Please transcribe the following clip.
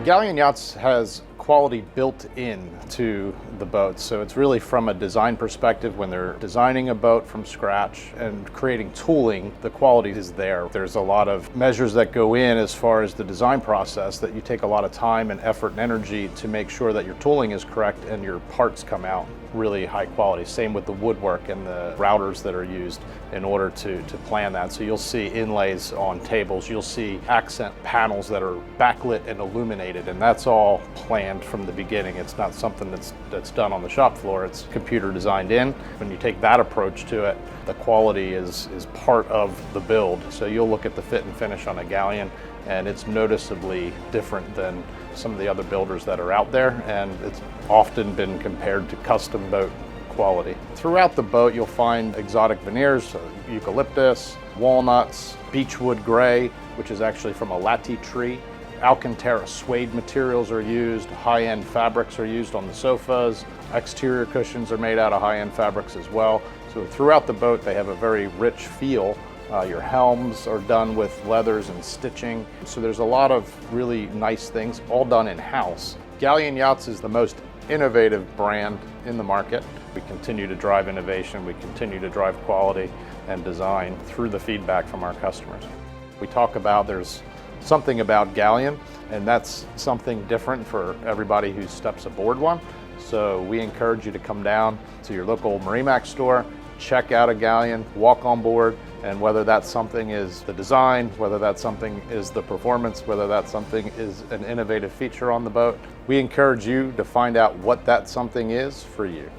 Galeon Yachts has quality built in to the boat. So it's really from a design perspective, when they're designing a boat from scratch and creating tooling, the quality is there. There's a lot of measures that go in as far as the design process that you take a lot of time and effort and energy to make sure that your tooling is correct and your parts come out really high quality. Same with the woodwork and the routers that are used in order to plan that. So you'll see inlays on tables, you'll see accent panels that are backlit and illuminated, and that's all planned from the beginning. It's not something that's done on the shop floor, it's computer designed in. When you take that approach to it, the quality is part of the build. So you'll look at the fit and finish on a Galeon and it's noticeably different than some of the other builders that are out there, and it's often been compared to custom boat quality. Throughout the boat you'll find exotic veneers, eucalyptus, walnuts, beechwood gray, which is actually from a lati tree. Alcantara suede materials are used, high-end fabrics are used on the sofas, exterior cushions are made out of high-end fabrics as well. So throughout the boat they have a very rich feel. Your helms are done with leathers and stitching. So there's a lot of really nice things, all done in-house. Galeon Yachts is the most innovative brand in the market. We continue to drive innovation, we continue to drive quality and design through the feedback from our customers. We talk about there's something about Galeon, and that's something different for everybody who steps aboard one. So we encourage you to come down to your local MarineMax store, check out a Galeon, walk on board, and whether that something is the design, whether that something is the performance, whether that something is an innovative feature on the boat, we encourage you to find out what that something is for you.